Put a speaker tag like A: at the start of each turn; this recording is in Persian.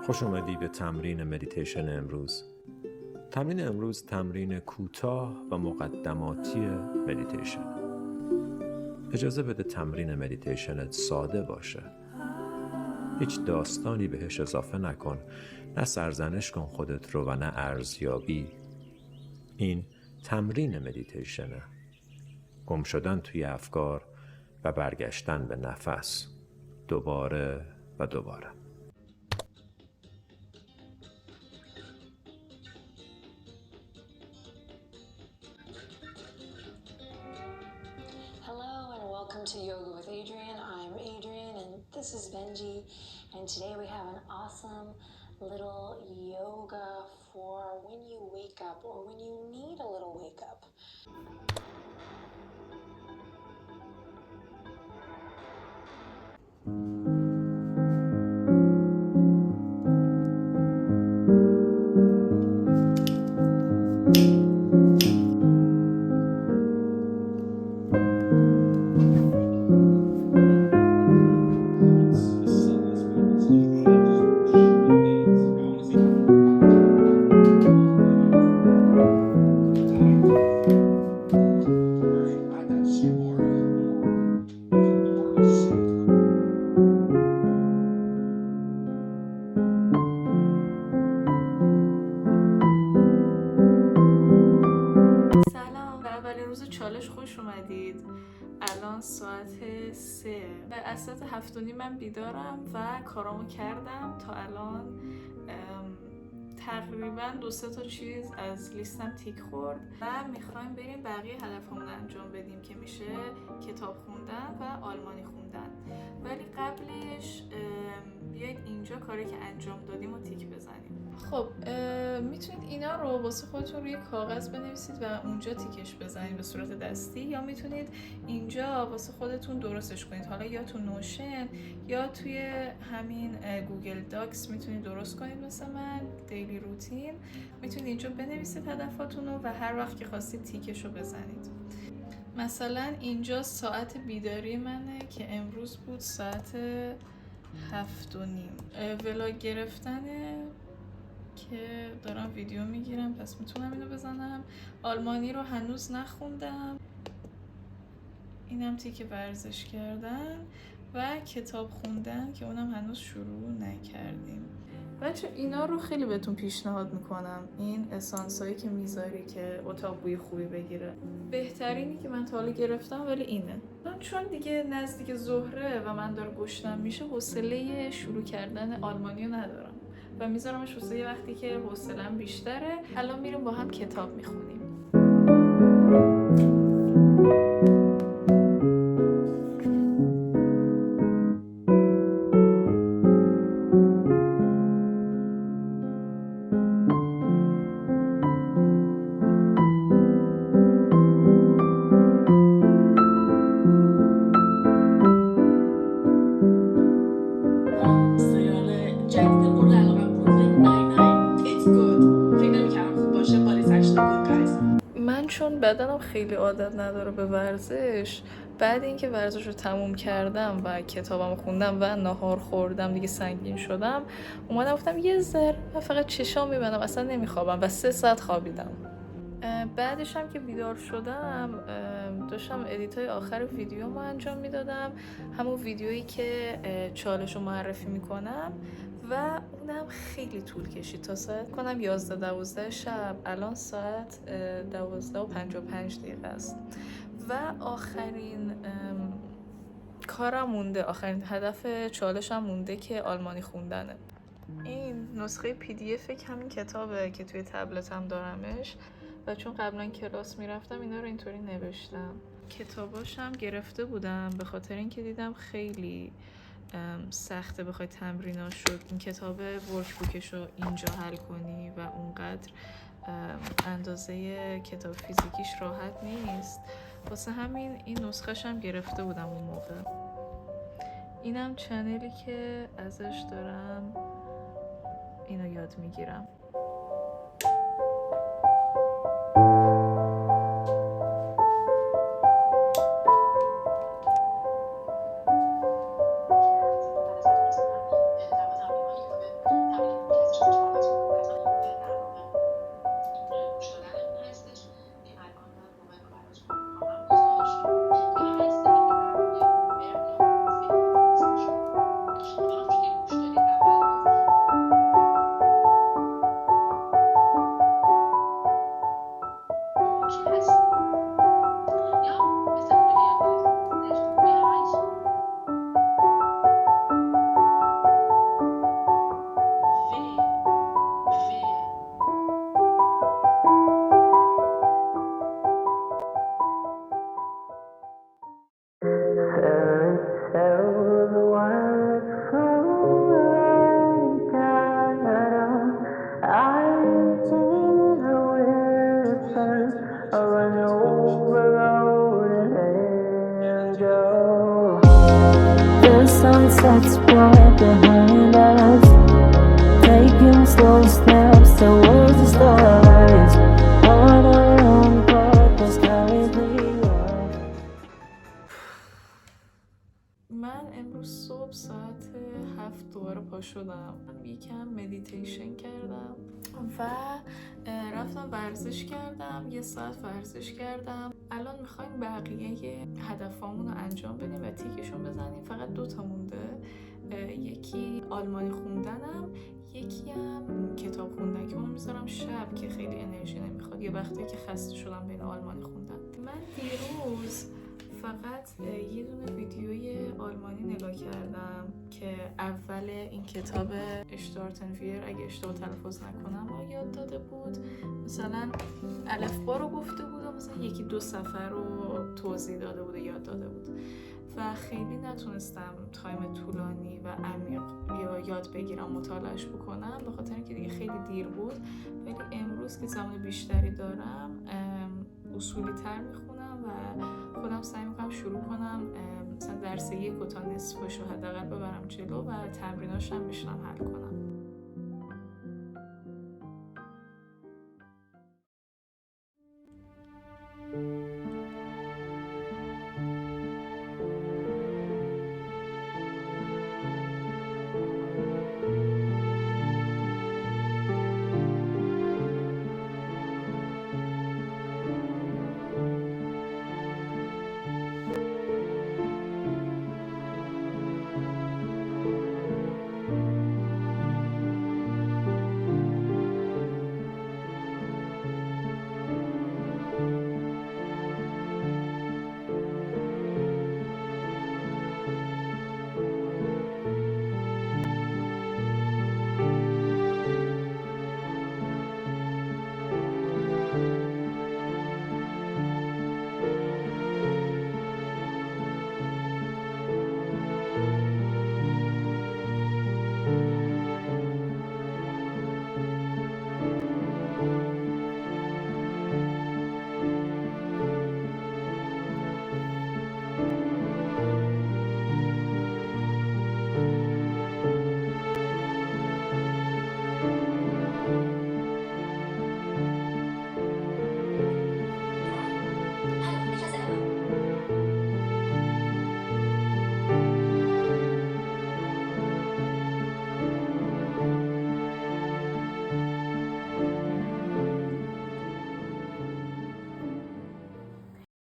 A: خوش اومدی به تمرین مدیتیشن امروز. تمرین امروز تمرین کوتاه و مقدماتی مدیتیشن. اجازه بده تمرین مدیتیشنت ساده باشه. هیچ داستانی بهش اضافه نکن، نه سرزنش کن خودت رو و نه ارزیابی. این تمرین مدیتیشنه. گم شدن توی افکار و برگشتن به نفس، دوباره و دوباره.
B: Hello and welcome to Yoga with Adriene. I'm Adriene and this is Benji, and today we have an awesome little yoga for when you wake up or when you need a little wake up.
C: چالش خوش اومدید. الان ساعت 3 و از ساعت 7:30 من بیدارم و کارامو کردم. تا الان تقریبا 2-3 تا چیز از لیستم تیک خورد و میخوایم بریم بقیه هدفمون انجام بدیم که میشه کتاب خوندن و آلمانی خوندن. ولی قبلش بیایید اینجا کاری که انجام دادیم رو تیک بزنیم. خب میتونید اینا رو واسه خودتون روی کاغذ بنویسید و اونجا تیکش بزنید به صورت دستی، یا میتونید اینجا واسه خودتون درستش کنید. حالا یا تو نوشن یا توی همین گوگل داکس میتونید درست کنید مثل من دیلی روتین. میتونید اینجا بنویسید هدفاتون رو و هر وقت که خواستید تیکش رو بزنید. مثلا اینجا ساعت بیداری منه که امروز بود ساعت 7:30. ولاگ گرفتنه که دارم ویدیو میگیرم، پس میتونم اینو بزنم. آلمانی رو هنوز نخوندم. اینم تیک ورزش کردن و کتاب خوندن که اونم هنوز شروع نکردیم. بچه اینا رو خیلی بهتون پیشنهاد میکنم، این اسانسایی که میذاری که اتاق بوی خوبی بگیره. بهترینی که من تا حالا گرفتم ولی اینه. من چون دیگه نزدیک ظهره و من داره گشنم میشه، حوصله شروع کردن آلمانی رو ندارم و میذارمش واسه یه وقتی که حوصله‌ام بیشتره. الان میریم با هم کتاب میخونیم. من چون بدنم خیلی عادت نداره به ورزش، بعد اینکه ورزش رو تموم کردم و کتابم خوندم و ناهار خوردم دیگه سنگین شدم، اومدم گفتم یه ذره من فقط چشام میبندم، اصلا نمیخوابم و 3 ساعت خوابیدم. بعدش هم که بیدار شدم داشتم ادیتای آخر ویدیومو انجام میدادم، همون ویدیویی که چالش رو معرفی میکنم و اونم خیلی طول کشید تا ساعت کنم 11-12 شب. الان ساعت 12:55 است و آخرین کارم مونده، آخرین هدف چالشم مونده که آلمانی خوندنه. این نسخه PDF همین کتابه که توی تبلتم دارمش و چون قبلا کلاس میرفتم اینا رو اینطوری نوشتم. کتاباشم گرفته بودم به خاطر اینکه دیدم خیلی سخته بخوای تمریناش رو، این کتاب ورکبوکش رو اینجا حل کنی و اونقدر اندازه کتاب فیزیکیش راحت نیست. واسه همین این نسخه‌ش هم گرفته بودم اون موقع. اینم چنلی که ازش دارم اینو یاد میگیرم.
D: that's why behind us, taking slow steps towards the stars, on our own purpose, carry up.
C: من امروز صبح ساعت 7 دوباره پا شدم، یکم مدیتیشن کردم و رفتم ورزش کردم، 1 ساعت ورزش کردم. الان میخوایم بقیه هدفامون رو انجام بدیم و تیکشون بزنیم. فقط 2 تا مونده، یکی آلمانی خوندنم، یکی هم کتاب خوندن که اون میذارم شب که خیلی انرژی نمیخواد، یه وقتی که خسته شدم بین آلمانی خوندن. من دیروز فقط یه دونه ویدیوی آلمانی نگاه کردم که اول این کتاب اشتارتنویر، اگه اشتباه تلفظ نکنم، رو یاد داده بود. مثلا الفبا رو گفته بود و مثلا 1-2 صفحه رو توضیح داده بود و یاد داده بود و خیلی نتونستم تایم طولانی و عمیق یا یاد بگیرم مطالعهش بکنم، به خاطر اینکه دیگه خیلی دیر بود. ولی امروز که زمان بیشتری دارم اصولی تر میخونم و خودم سعی میکنم شروع کنم مثلا درس 1 تا نصفش رو حداقل ببرم جلو و تمریناش هم بشنم حل کنم.